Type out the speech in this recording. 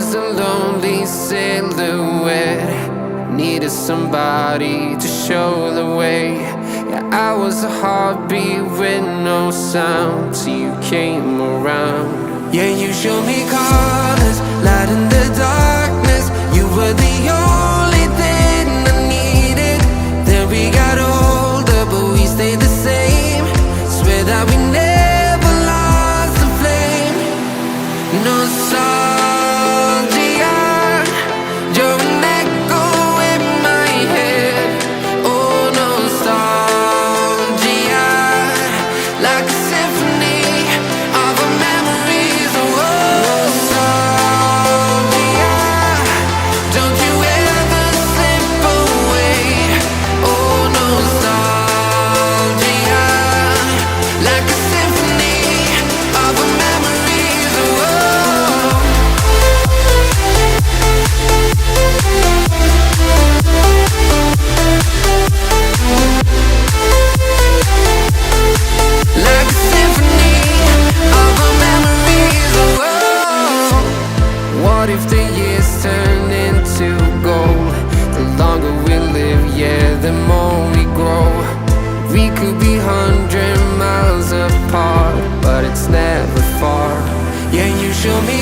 was a lonely silhouette, needed somebody to show the way. Yeah, I was a heartbeat with no sound till you came around. Yeah, you showed me colors, light in the darkness. You were the only thing I needed. Then we got older, but we stayed the same. Swear that we never lost the flame. Nostalgia, you're an echo in my head. Oh, nostalgia, like a symphony of our memories. Oh, nostalgia, don't you ever slip away. Oh, nostalgia, like a symphony of our memories. Oh, like a symphony of our memories. Oh, what if the years turn into gold? The longer we live, yeah, the more we grow. We could be 100 miles apart, but it's never far. Yeah, you show me